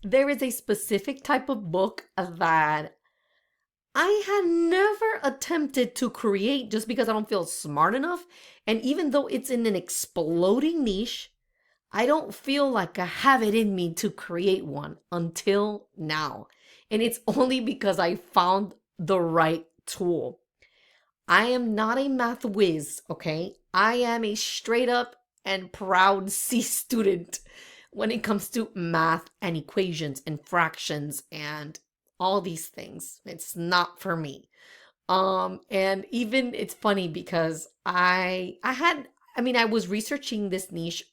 there is a specific type of book that I had never attempted to create just because I don't feel smart enough. And even though it's in an exploding niche, I don't feel like I have it in me to create one until now. And it's only because I found the right tool. I am not a math whiz, okay? I am a straight up and proud C student when it comes to math and equations and fractions and all these things. It's not for me. And even it's funny because I was researching this niche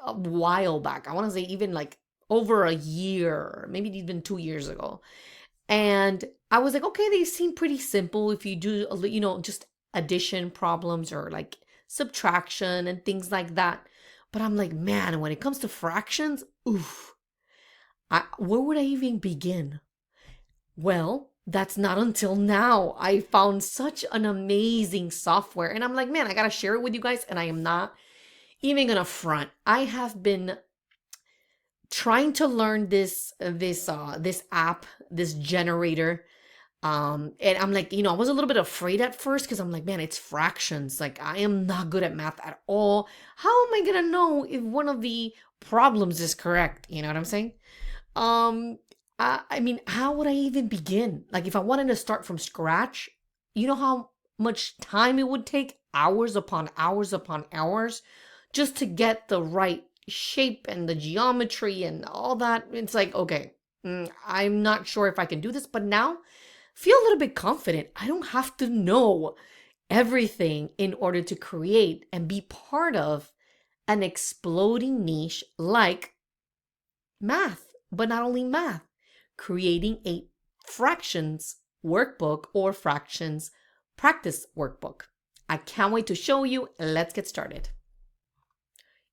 a while back. I want to say even like over a year, maybe even 2 years ago. And I was like, okay, they seem pretty simple if you do, just addition problems or like subtraction and things like that. But I'm like, man, when it comes to fractions, oof, where would I even begin? Well, that's not until now. I found such an amazing software. And I'm like, man, I got to share it with you guys. And I am not even going to front. I have been trying to learn this app, this generator. And I'm like, I was a little bit afraid at first because I'm like, man, it's fractions. Like, I am not good at math at all. How am I gonna know if one of the problems is correct? You know what I'm saying? I mean, how would I even begin? Like, if I wanted to start from scratch, you know how much time it would take? Hours upon hours upon hours just to get the right shape and the geometry and all that. It's like, okay, I'm not sure if I can do this, but now feel a little bit confident. I don't have to know everything in order to create and be part of an exploding niche like math, but not only math, creating a fractions workbook or fractions practice workbook. I can't wait to show you. Let's get started.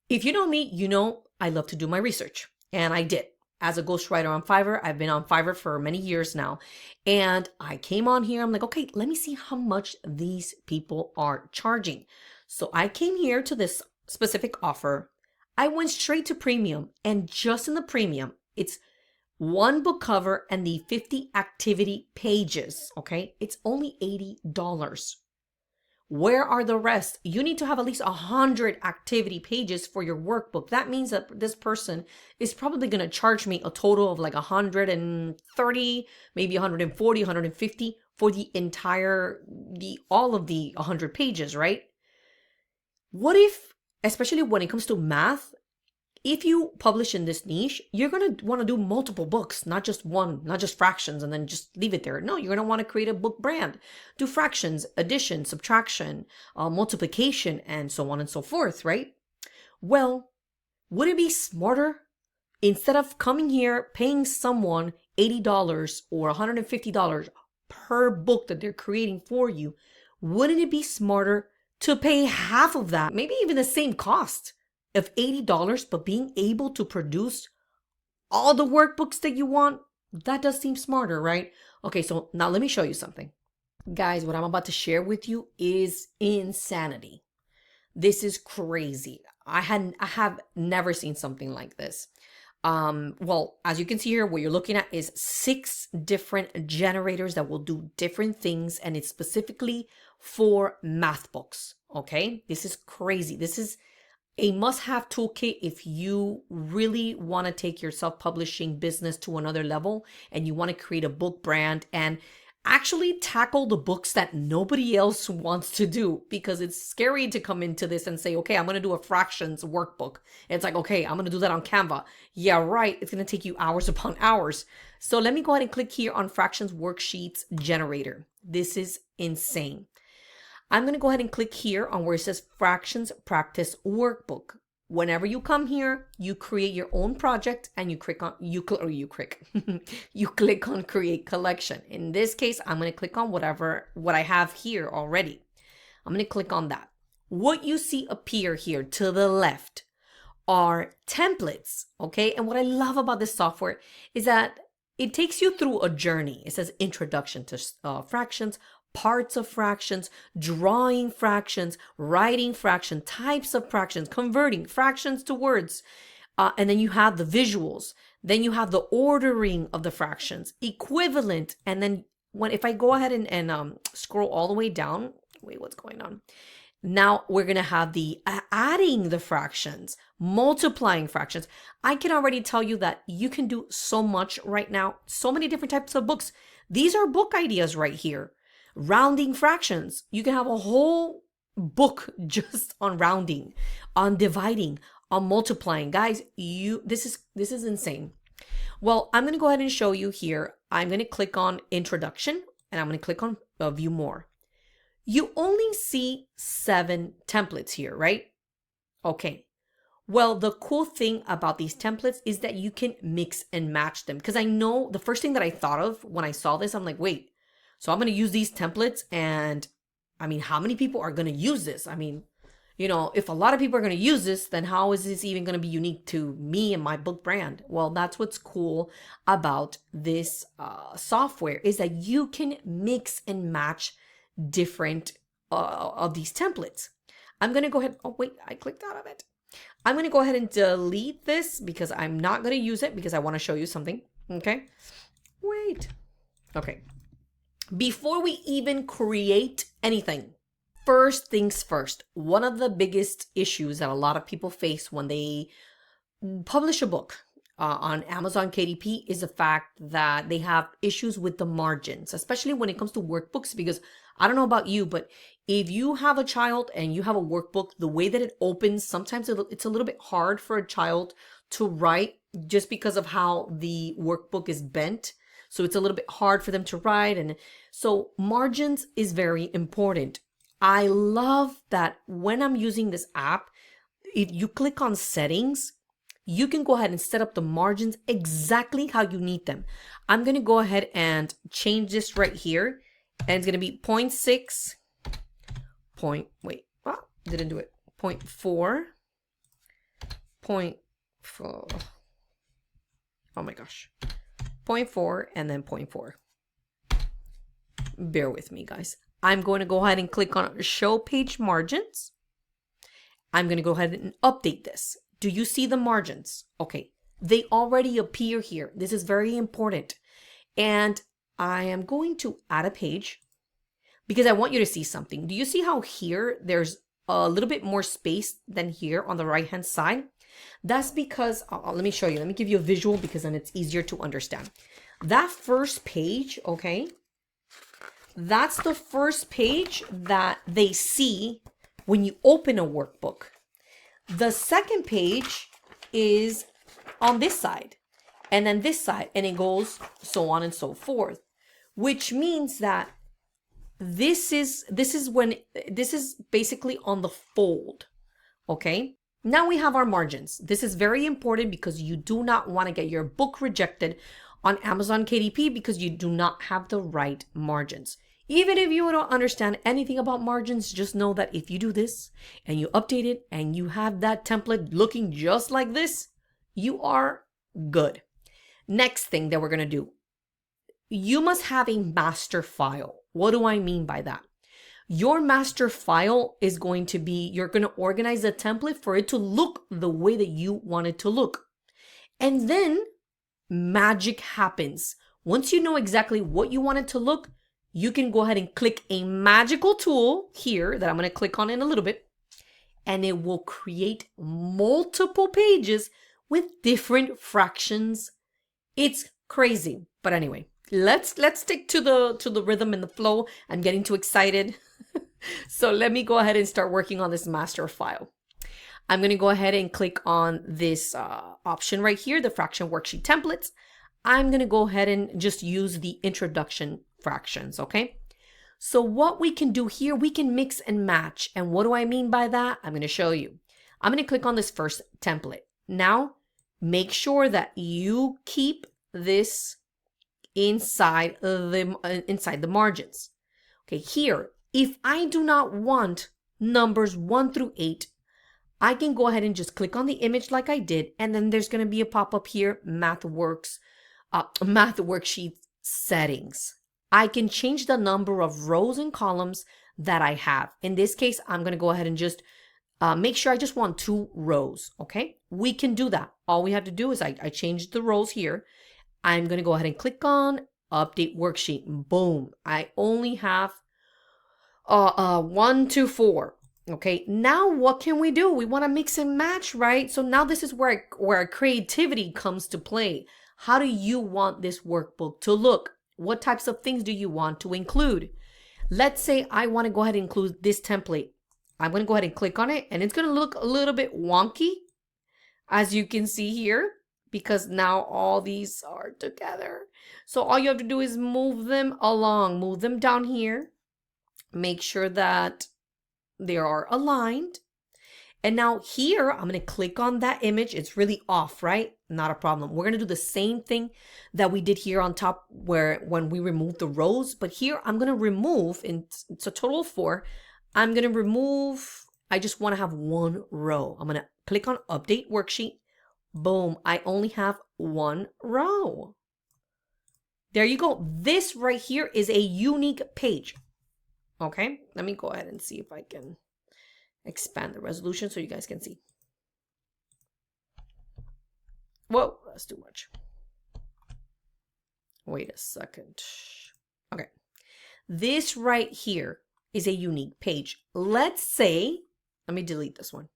If you know me, you know I love to do my research, and I did. As a ghostwriter on Fiverr, I've been on Fiverr for many years now, and I came on here. I'm like, okay, let me see how much these people are charging. So I came here to this specific offer. I went straight to premium, and just in the premium, it's one book cover and the 50 activity pages, okay? It's only $80. Where are the rest? You need to have at least 100 activity pages for your workbook. That means that this person is probably going to charge me a total of like 130, maybe 140, 150 for the all of the 100 pages, right? What if, especially when it comes to math, if you publish in this niche, you're going to want to do multiple books, not just one, not just fractions and then just leave it there. No, you're going to want to create a book brand, do fractions, addition, subtraction, multiplication, and so on and so forth, right? Well, would it be smarter instead of coming here, paying someone $80 or $150 per book that they're creating for you? Wouldn't it be smarter to pay half of that, maybe even the same cost of $80, but being able to produce all the workbooks that you want? That does seem smarter, right? Okay, so now let me show you something. Guys, what I'm about to share with you is insanity. This is crazy. I have never seen something like this. Well, as you can see here, what you're looking at is 6 different generators that will do different things, and it's specifically for math books. Okay, this is crazy. This is a must-have toolkit if you really want to take your self-publishing business to another level and you want to create a book brand and actually tackle the books that nobody else wants to do, because it's scary to come into this and say, okay, I'm going to do a fractions workbook. And it's like, okay, I'm going to do that on Canva. Yeah, right. It's going to take you hours upon hours. So let me go ahead and click here on fractions worksheets generator. This is insane. I'm going to go ahead and click here on where it says fractions practice workbook. Whenever you come here, you create your own project and you click on you click on create collection. In this case, I'm going to click on what I have here already. I'm going to click on that. What you see appear here to the left are templates, okay? And what I love about this software is that it takes you through a journey. It says introduction to fractions, parts of fractions, drawing fractions, writing fraction, types of fractions, converting fractions to words. And then you have the visuals. Then you have the ordering of the fractions, equivalent. And then if I go ahead and scroll all the way down, wait, what's going on? Now we're going to have the adding the fractions, multiplying fractions. I can already tell you that you can do so much right now. So many different types of books. These are book ideas right here. Rounding fractions. You can have a whole book just on rounding, on dividing, on multiplying. Guys, this is insane. Well, I'm going to go ahead and show you here. I'm going to click on Introduction and I'm going to click on View More. You only see 7 templates here, right? Okay. Well, the cool thing about these templates is that you can mix and match them. Because I know the first thing that I thought of when I saw this, I'm like, wait, so I'm going to use these templates, and I mean, how many people are going to use this? I mean, you know, if a lot of people are going to use this, then how is this even going to be unique to me and my book brand? Well, that's what's cool about this software, is that you can mix and match different of these templates. I'm going to go ahead. Oh, wait, I clicked out of it. I'm going to go ahead and delete this because I'm not going to use it because I want to show you something. Okay. Wait. Okay. Before we even create anything, first things first, one of the biggest issues that a lot of people face when they publish a book on Amazon KDP is the fact that they have issues with the margins, especially when it comes to workbooks, because I don't know about you, but if you have a child and you have a workbook, the way that it opens, sometimes it's a little bit hard for a child to write just because of how the workbook is bent. So it's a little bit hard for them to write. And so margins is very important. I love that when I'm using this app, if you click on settings, you can go ahead and set up the margins exactly how you need them. I'm going to go ahead and change this right here. And it's going to be 0.6, didn't do it. 0.4, 0.4, oh my gosh, 0.4 and then 0.4. Bear with me, guys. I'm going to go ahead and click on Show Page Margins. I'm going to go ahead and update this. Do you see the margins? Okay, they already appear here. This is very important. And I am going to add a page because I want you to see something. Do you see how here there's a little bit more space than here on the right-hand side? That's because, let me show you. Let me give you a visual because then it's easier to understand. That first page, okay, that's the first page that they see when you open a workbook. The second page is on this side, and then this side, and it goes so on and so forth, which means that this is basically on the fold. Okay, now we have our margins. This is very important because you do not want to get your book rejected on Amazon KDP because you do not have the right margins. Even if you don't understand anything about margins, just know that if you do this and you update it and you have that template looking just like this, you are good. Next thing that we're going to do, you must have a master file. What do I mean by that? Your master file is going to be, you're going to organize the template for it to look the way that you want it to look. And then magic happens. Once you know exactly what you want it to look, you can go ahead and click a magical tool here that I'm going to click on in a little bit, and it will create multiple pages with different fractions. It's crazy. But anyway, let's stick to the rhythm and the flow. I'm getting too excited. So let me go ahead and start working on this master file. I'm going to go ahead and click on this option right here, the fraction worksheet templates. I'm going to go ahead and just use the introduction fractions, okay? So what we can do here, we can mix and match. And what do I mean by that? I'm going to show you. I'm going to click on this first template. Now, make sure that you keep this inside the margins. Okay, here, if I do not want numbers 1 through 8, I can go ahead and just click on the image like I did, and then there's going to be a pop-up here, Math Worksheet Settings. I can change the number of rows and columns that I have. In this case, I'm going to go ahead and just make sure I just want 2 rows, okay? We can do that. All we have to do is I changed the rows here. I'm going to go ahead and click on update worksheet. Boom. I only have 1 to 4. Okay, now what can we do? We want to mix and match, right? So now this is where our creativity comes to play. How do you want this workbook to look? What types of things do you want to include? Let's say I want to go ahead and include this template. I'm going to go ahead and click on it, and it's going to look a little bit wonky, as you can see here, because now all these are together. So all you have to do is move them along, move them down here, make sure that they are aligned. And now here, I'm going to click on that image. It's really off, right? Not a problem. We're going to do the same thing that we did here on top when we removed the rows. But here, I'm going to remove, and it's a total of 4. I'm going to remove, I just want to have 1 row. I'm going to click on update worksheet. Boom. I only have 1 row. There you go. This right here is a unique page. Okay, let me go ahead and see if I can expand the resolution so you guys can see. Whoa, that's too much. Wait a second. Okay, this right here is a unique page. Let's say, let me delete this one.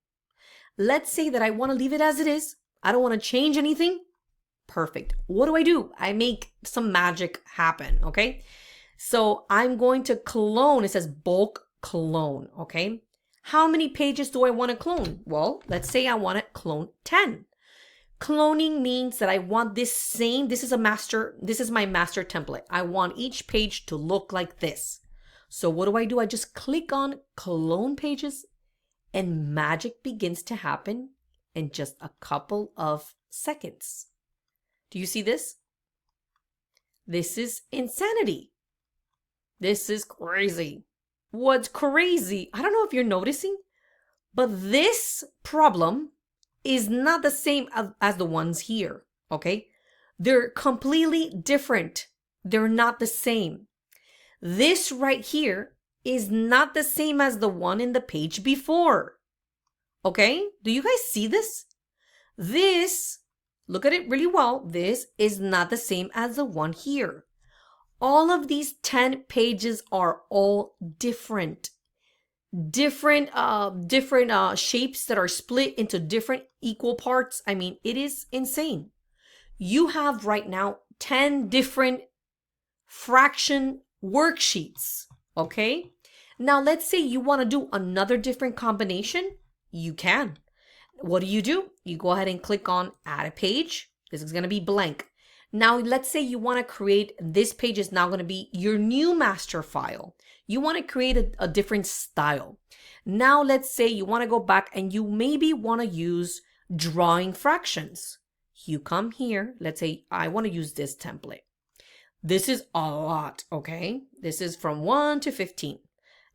Let's say that I want to leave it as it is. I don't want to change anything. Perfect. What do? I make some magic happen, okay? So I'm going to clone. It says bulk clone, okay? How many pages do I want to clone? Well, let's say I want to clone 10. Cloning means that I want this same, this is my master template. I want each page to look like this. So what do? I just click on clone pages and magic begins to happen in just a couple of seconds. Do you see this? This is insanity. This is crazy. What's crazy, I don't know if you're noticing, but this problem is not the same as the ones here, okay? They're completely different. They're not the same. This right here is not the same as the one in the page before, okay? Do you guys see this? This, look at it really well. This is not the same as the one here. All of these 10 pages are all different shapes that are split into different equal parts. I mean, it is insane. You have right now 10 different fraction worksheets, okay? Now, let's say you want to do another different combination. You can. What do? You go ahead and click on add a page. This is going to be blank. Now, let's say you want to create, this page is now going to be your new master file. You want to create a different style. Now, let's say you want to go back and you maybe want to use drawing fractions. You come here. Let's say I want to use this template. This is a lot, okay? This is from 1 to 15.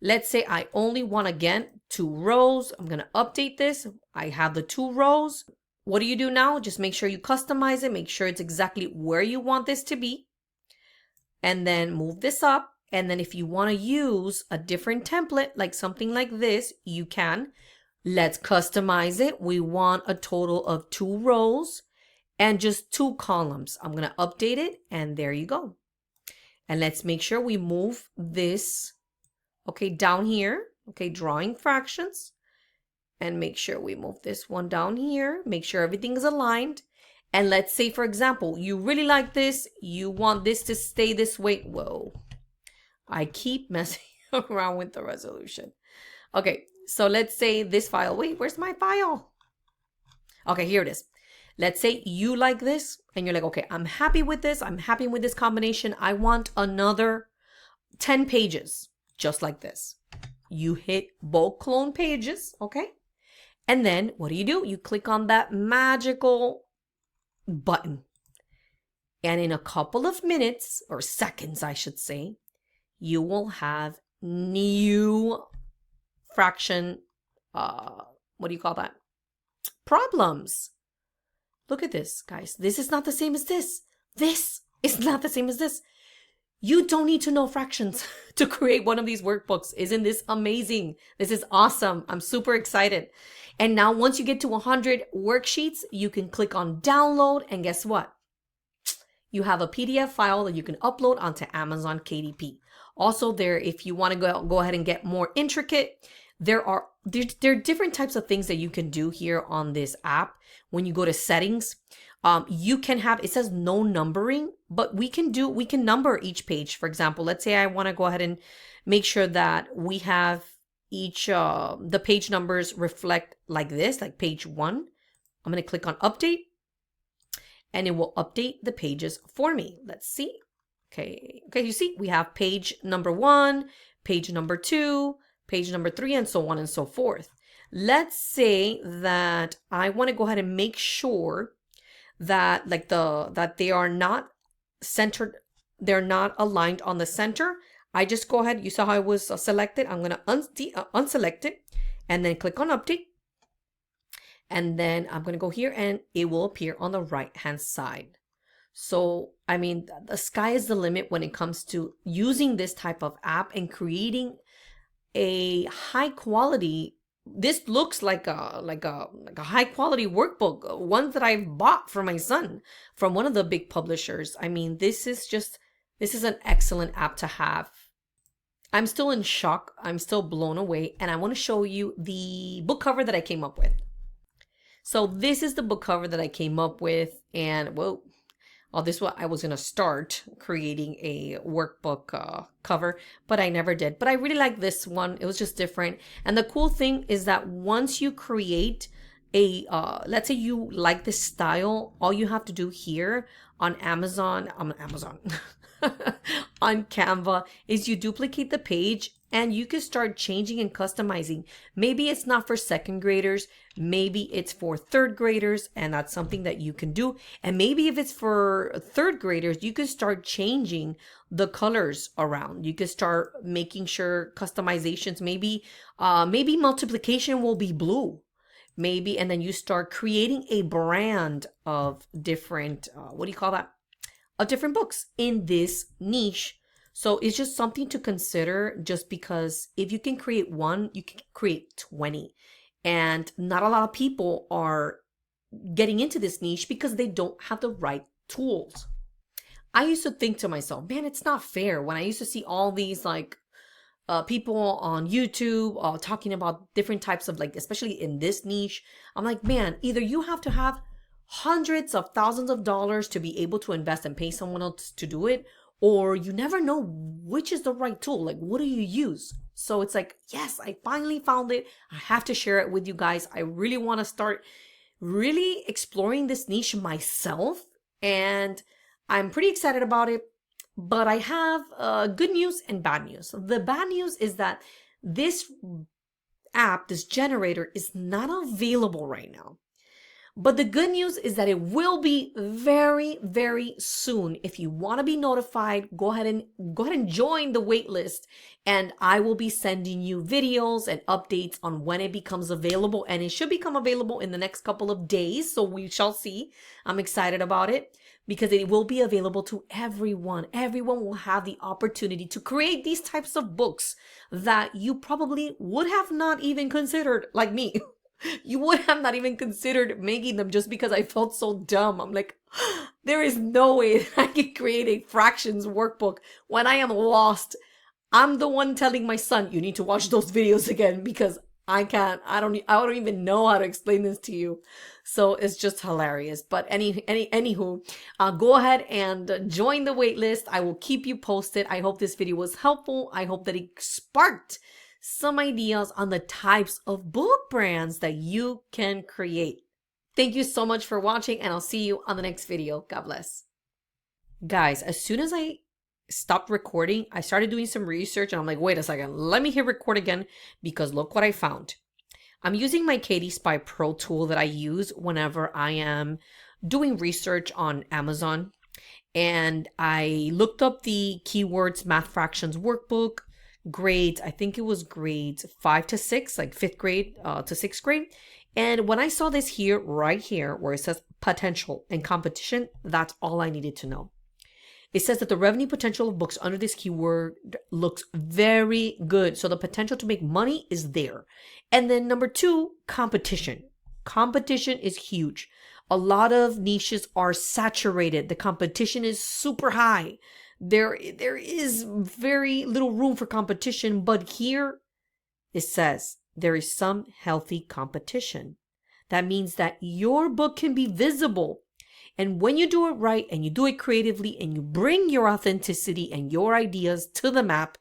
Let's say I only want, again, 2 rows. I'm going to update this. I have the 2 rows. What do you do now? Just make sure you customize it. Make sure it's exactly where you want this to be. And then move this up. And then if you want to use a different template, like something like this, you can. Let's customize it. We want a total of 2 rows and just 2 columns. I'm going to update it. And there you go. And let's make sure we move this, okay, down here. Okay, drawing fractions. And make sure we move this one down here. Make sure everything is aligned. And let's say, for example, you really like this. You want this to stay this way. Whoa. I keep messing around with the resolution. Okay, so let's say this file. Wait, where's my file? Okay, here it is. Let's say you like this. And you're like, okay, I'm happy with this. I'm happy with this combination. I want another 10 pages. Just like this. You hit bulk clone pages. Okay. And then what do? You click on that magical button. And in a couple of minutes, or seconds, I should say, you will have new fraction, what do you call that? Problems. Look at this, guys. This is not the same as this. This is not the same as this. You don't need to know fractions to create one of these workbooks. Isn't this amazing? This is awesome. I'm super excited. And now once you get to 100 worksheets, you can click on download, and guess what? You have a PDF file that you can upload onto Amazon KDP. Also there, if you want to go ahead and get more intricate, there are different types of things that you can do here on this app. When you go to settings, you can have, it says no numbering, but we can number each page. For example, let's say I want to go ahead and make sure that we have each, the page numbers reflect like this, like page 1. I'm going to click on update, and it will update the pages for me. Let's see. Okay, you see we have page number 1, page number 2, page number 3, and so on and so forth. Let's say that I want to go ahead and make sure that that they are not centered, they're not aligned on the center. I just go ahead, you saw how I was selected. I'm going to unselect it and then click on update. And then I'm going to go here and it will appear on the right hand side. So, I mean, the sky is the limit when it comes to using this type of app and creating a high quality. This looks like a high quality workbook, one that I've bought for my son from one of the big publishers. I mean, this is an excellent app to have. I'm still in shock. I'm still blown away. And I want to show you the book cover that I came up with. So this is the book cover that I came up with, and whoa, this is what I was going to start creating a workbook cover, but I never did. But I really like this one. It was just different. And the cool thing is that once you create a, let's say you like this style, all you have to do here on Amazon, on Canva, is you duplicate the page and you can start changing and customizing. Maybe it's not for second graders, maybe it's for third graders, and that's something that you can do. And maybe if it's for third graders, you can start changing the colors around. You can start making sure customizations, maybe multiplication will be blue. Maybe, and then you start creating a brand of different, what do you call that? Of different books in this niche. So it's just something to consider, just because if you can create one, you can create 20. And not a lot of people are getting into this niche because they don't have the right tools. I used to think to myself, man, it's not fair. When I used to see all these people on YouTube talking about different types of, especially in this niche, I'm like, man, either you have to have hundreds of thousands of dollars to be able to invest and pay someone else to do it, or you never know which is the right tool. Like, what do you use? So it's like, yes, I finally found it. I have to share it with you guys. I really want to start really exploring this niche myself, and I'm pretty excited about it. But I have good news and bad news. The bad news is that this app, this generator, is not available right now. But the good news is that it will be very, very soon. If you want to be notified, go ahead and join the waitlist, and I will be sending you videos and updates on when it becomes available, and it should become available in the next couple of days. So we shall see. I'm excited about it because it will be available to everyone. Everyone will have the opportunity to create these types of books that you probably would have not even considered, like me. You would have not even considered making them, just because I felt so dumb. I'm like, there is no way that I can create a fractions workbook when I am lost. I'm the one telling my son, you need to watch those videos again, because I can't. I don't even know how to explain this to you. So it's just hilarious. But anywho, go ahead and join the waitlist. I will keep you posted. I hope this video was helpful. I hope that it sparked some ideas on the types of book brands that you can create. Thank you so much for watching, and I'll see you on the next video. God bless. Guys, as soon as I stopped recording, I started doing some research, and I'm like, wait a second, let me hit record again, because look what I found. I'm using my KDP Pro tool that I use whenever I am doing research on Amazon, and I looked up the keywords math fractions workbook, grades, I think it was grades 5 to 6, like 5th grade to 6th grade. And when I saw this here, right here, where it says potential and competition, that's all I needed to know. It says that the revenue potential of books under this keyword looks very good. So the potential to make money is there. And then number 2, competition. Competition is huge. A lot of niches are saturated. The competition is super high. There is very little room for competition, but here it says there is some healthy competition. That means that your book can be visible. And when you do it right and you do it creatively and you bring your authenticity and your ideas to the map,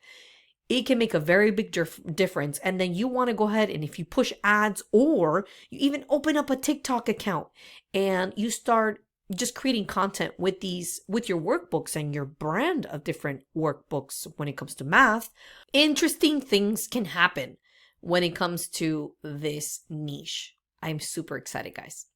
it can make a very big difference. And then you want to go ahead and if you push ads or you even open up a TikTok account and you start just creating content with your workbooks and your brand of different workbooks when it comes to math, interesting things can happen when it comes to this niche. I'm super excited, guys.